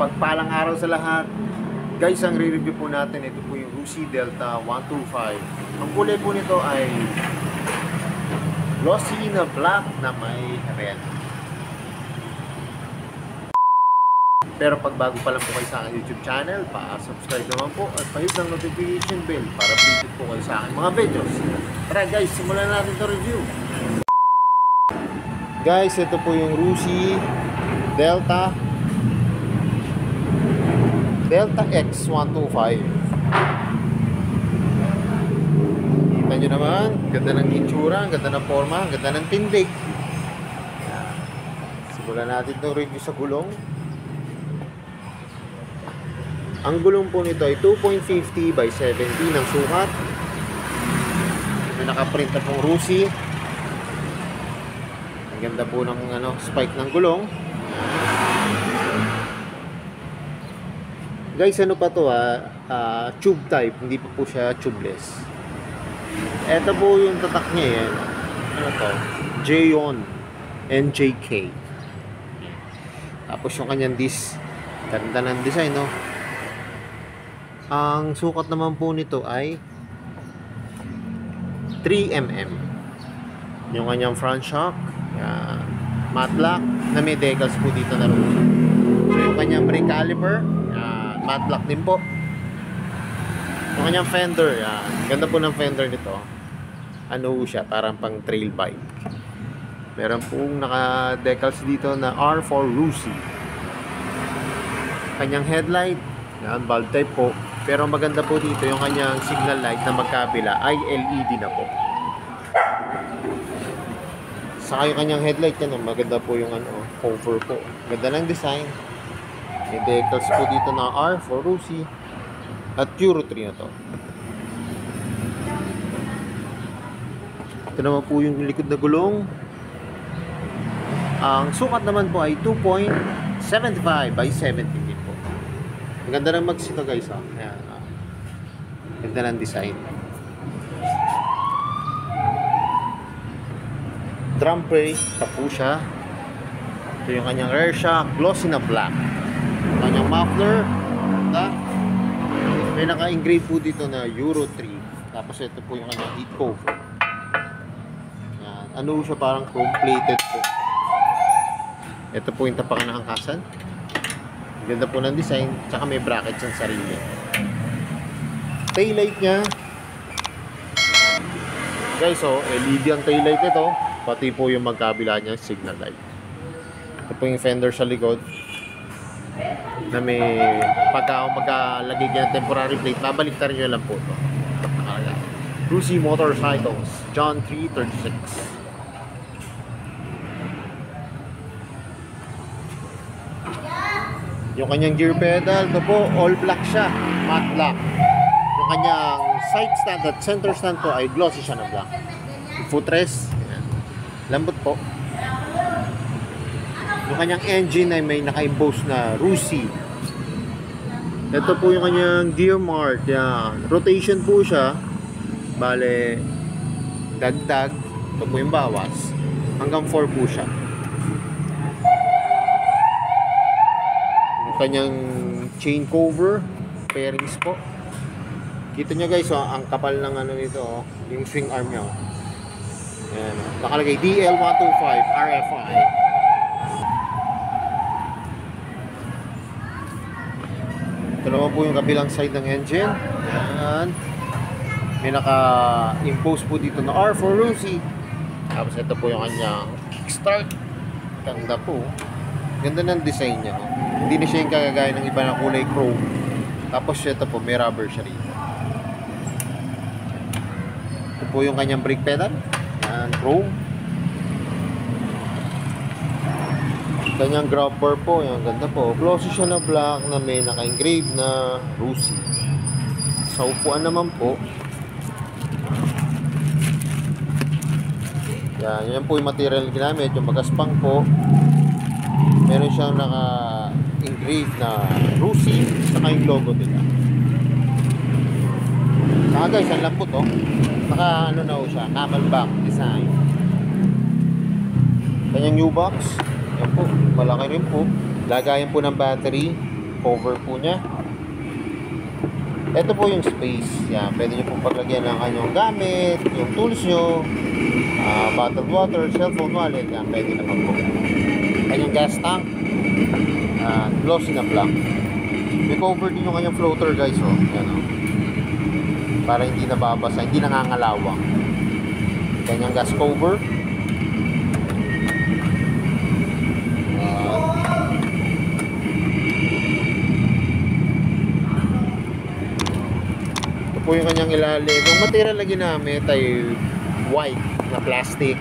Mapagpalang araw sa lahat. Guys, ang re-review po natin, ito po yung Rusi Delta 125. Ang kulay po nito ay glossy na black na may red. Pero pag bago pa lang po kayo sa aking YouTube channel, pa-subscribe naman po at pa-hit ang notification bell para updated po kayo sa aking mga videos. Tara guys, simulan natin ito review. Guys, ito po yung Rusi Delta X125. Kita nyo naman, ganda ng itsura, ganda ng forma, ganda ng tindig. Simulan natin itong review sa gulong. Ang gulong po nito ay 2.50 by 70 ng sukat. May nakaprint na pong Rusi. Ang ganda po ng spike ng gulong. Guys, ano pa to tube type, hindi pa po siya tubeless. Ito po yung tatak niya yan. Ano to? J-on NJK. Tapos yung kanyang disc. Ganda ng design, no? Ang sukat naman po nito ay 3mm. Yung kanyang front shock, yan, matte black na may decals po dito na rin. So yung kanyang brake caliper, yan, matte black din po. Yung kanyang fender, yan, ganda po ng fender nito. Ano siya, parang pang trail bike. Meron pong naka decals dito na R for Rusi. Kanyang headlight, yan, bulb type po. Pero maganda po dito yung kanyang signal light na magkabila ay LED na po. Saka yung kanyang headlight yan, maganda po yung cover po. Ganda ng design. May decals po dito na R for Rusi at Euro 3 na to. Ito naman po yung likod na gulong. Ang sukat naman po ay 2.75 by 70 din po. Ang ganda ng mags ito guys. Ayan, ganda ng design. Drum brake, tapo siya. Ito yung kanyang rear shock, glossy na black. Yung kanyang muffler, may naka-engrave po dito na Euro 3. Tapos ito po yung kanyang heat cover. Ayan, ano siya, parang chrome plated po. Ito po yung tapakan ng hangkasan. Ganda po ng design, tsaka may bracket sa sarili. Taillight niya. Guys, LED ang taillight nito. Pati po yung magkabila niya, signal light. Ito po yung fender sa likod. Na may pagka magkalagay niya ng temporary plate, babalik na rin nyo lang po ito. Rusi Motorcycles, John 336. Yung kanyang gear pedal, ito po, all black siya, matte black. Yung kanyang side stand at center stand po ay glossy siya na black. Footrest, lambot po. Yung kanyang engine ay may naka-emboss na Rusi. Ito po yung kanyang gear mark, yan. Rotation po siya, bale, dagdag, ito po yung bawas, hanggang 4 po siya. Kanyang chain cover, pairings po. Kita nyo guys, ang kapal ng nito, yung swing arm niya. Ayan, nakalagay DL125 RFI. Ito naman po yung kabilang side ng engine. Ayan. May naka-impose po dito na R for Rusi. Tapos ito po yung kanyang kickstart. Ganda po. Ganda ng design niya. Hindi na siya yung kagagaya ng iba na kulay chrome. Tapos ito po, may rubber siya rito. Ito po yung kanyang brake pedal. Yan, chrome. Kanyang grabber po, yan, ganda po. Glossy siya na black na may naka-engrave na Rusi. Sa upuan naman po, yan po yung material na ginamit. Yung magaspang po, meron siyang naka-engrave na Rusi, saka yung logo nila. Saka guys, ang lambot naka na siya, camelback design. Kanyang new box, yan po, malaki rin po. Lagayan po ng battery. cover po niya. Ito po yung space. Yan, pwede nyo pong paglagyan ng kanyang gamit, yung tools nyo, bottled water, cellphone wallet. Yan, pwede naman po. Kanyang gas tank, glossy na black. May cover din yung kanyang floater, guys. Oh. Yan, oh. Para hindi nababasa, hindi nangangalawang. Kanyang gas cover. Po yung kanyang ilalim. Yung material na ginamit ay white na plastic.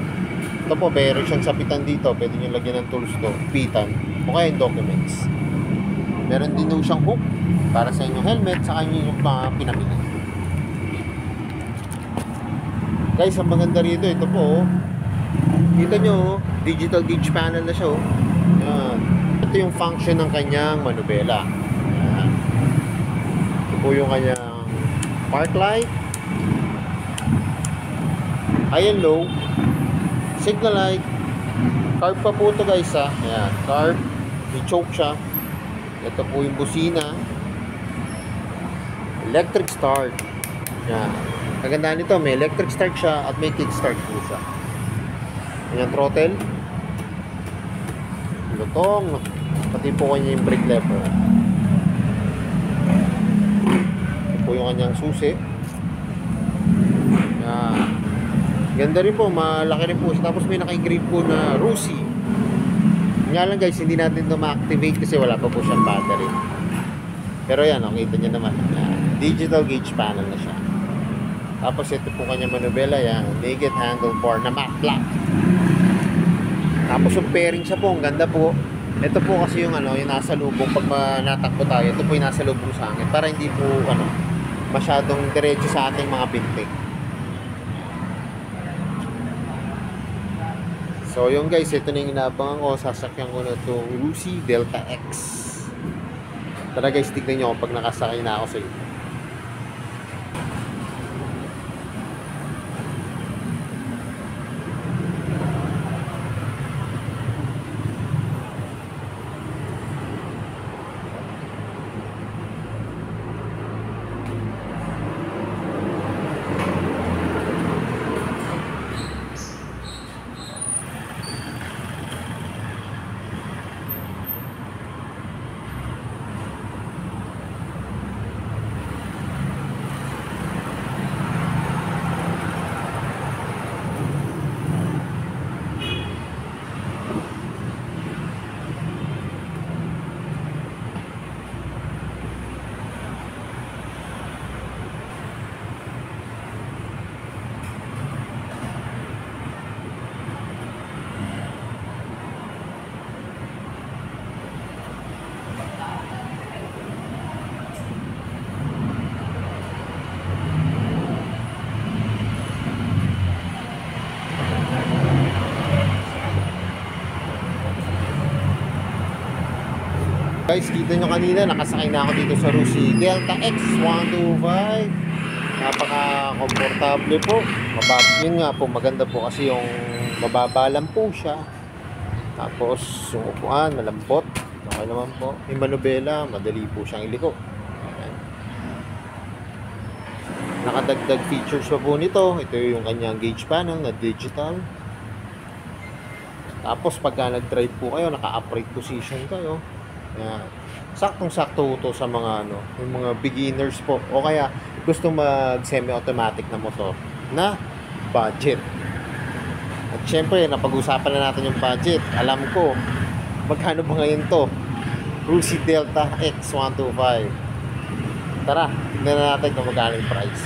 Ito po, meron siyang sapitan dito. Pwede nyo lagyan ng tools to, pitan, o kaya yung documents. Meron din po siyang hook para sa inyong helmet, sa kanyang mga pinamili. Guys, ang maganda rito, ito po, kita nyo, digital gauge panel na siya. Yan. Ito yung function ng kanyang manubela. Yan. Ito po yung kanyang park light, high and low, signal light, carb pa po ito, guys, ha. Ayan, carb, may choke siya. Ito po yung busina, electric start. Ayan, kagandaan nito, may electric start siya at may kick start po siya. Ayan, throttle, lutong, pati po kanya yung brake lever. Yung kanyang susi. Ganda rin po, malaki rin po. Tapos may naka-engrave po na Rusi. Nga lang, guys, hindi natin ito ma-activate kasi wala pa po siyang battery. Pero yan, kita nyo naman, digital gauge panel na siya. Tapos ito po kanyang manubela, yan, naked handlebar na matte black. Tapos yung pairing siya po, ang ganda po. Ito po kasi yung yung nasa lubong. Pag natakbo tayo, ito po yung nasa lubong sa hangin para hindi po masyadong diretso sa ating mga bintik. So yung guys, ito na yung inaabangan ko. Sasakyan ko na itong Rusi Delta X. Tara guys, tignan nyo pag nakasakay na ako sa ito. Guys, kita nyo kanina, nakasakay na ako dito sa Rusi Delta X125. Napaka-komportable po. Yun nga po, maganda po kasi yung mababa lang po siya. Tapos, yung upuan, malambot. Okay naman po. May manubela, madali po siyang iliko. Ayan. Nakadagdag features pa po nito. Ito yung kanyang gauge panel na digital. Tapos, pagka nag-drive po kayo, naka-upright position kayo. Yan. Saktong-sakto ito sa mga yung mga beginners po o kaya gusto mag semi-automatic na motor na budget. At syempre, napag-usapan na natin yung budget. Alam ko magkano ba ngayon to? Rusi Delta X125. Tara, tingnan natin kung magkano yung price.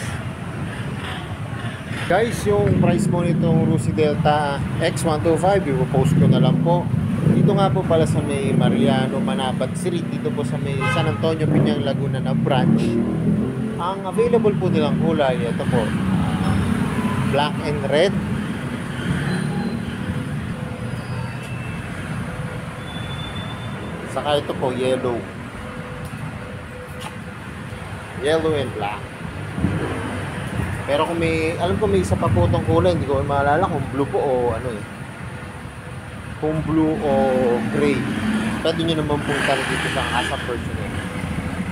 Guys, yung price mo nitong Rusi Delta X125, i-post ko na lang po. Dito nga po pala sa may Mariano, Manabat Street, dito po sa may San Antonio, Piñang, Laguna na branch. Ang available po nilang kulay, ito po, black and red. Saka ito po, yellow. Yellow and black. Pero kung may, alam ko may isa pa po itong kulay, hindi ko maalala kung blue po o kung blue o gray. Pwede nyo naman punta dito sa Asa Personal.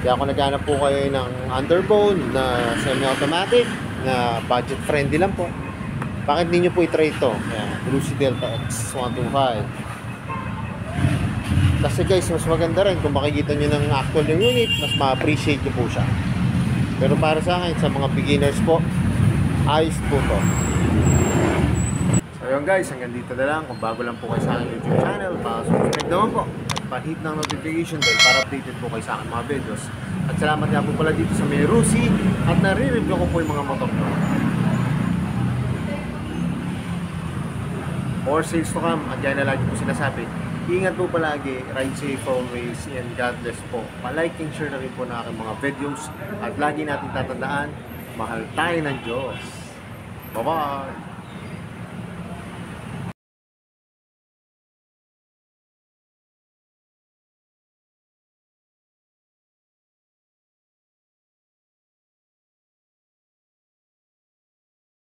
Kaya kung naghanap po kayo ng underbone na semi-automatic, na budget friendly lang po, bakit hindi nyo po i-try ito? Ayan, Brucey Delta X125. Kasi guys, mas maganda rin kung makikita nyo ng actual yung unit, mas ma-appreciate nyo po siya. Pero para sa akin, sa mga beginners po, ayos po to. So yun guys, hanggang dito na lang. Kung bago lang po kayo sa aking YouTube channel, pa-subscribe naman po at pa-hit ng notification bell para updated po kayo sa aking mga videos. At salamat nga po pala dito sa Merusi at nare-review ko po yung mga motor ko. Or sales to come, at yan na lagi po sinasabi. Ingat po palagi, ride safe always, and God bless po. Pa-like and share na rin po na aking mga videos. At lagi natin tatandaan, mahal tayo ng Diyos. Bye-bye!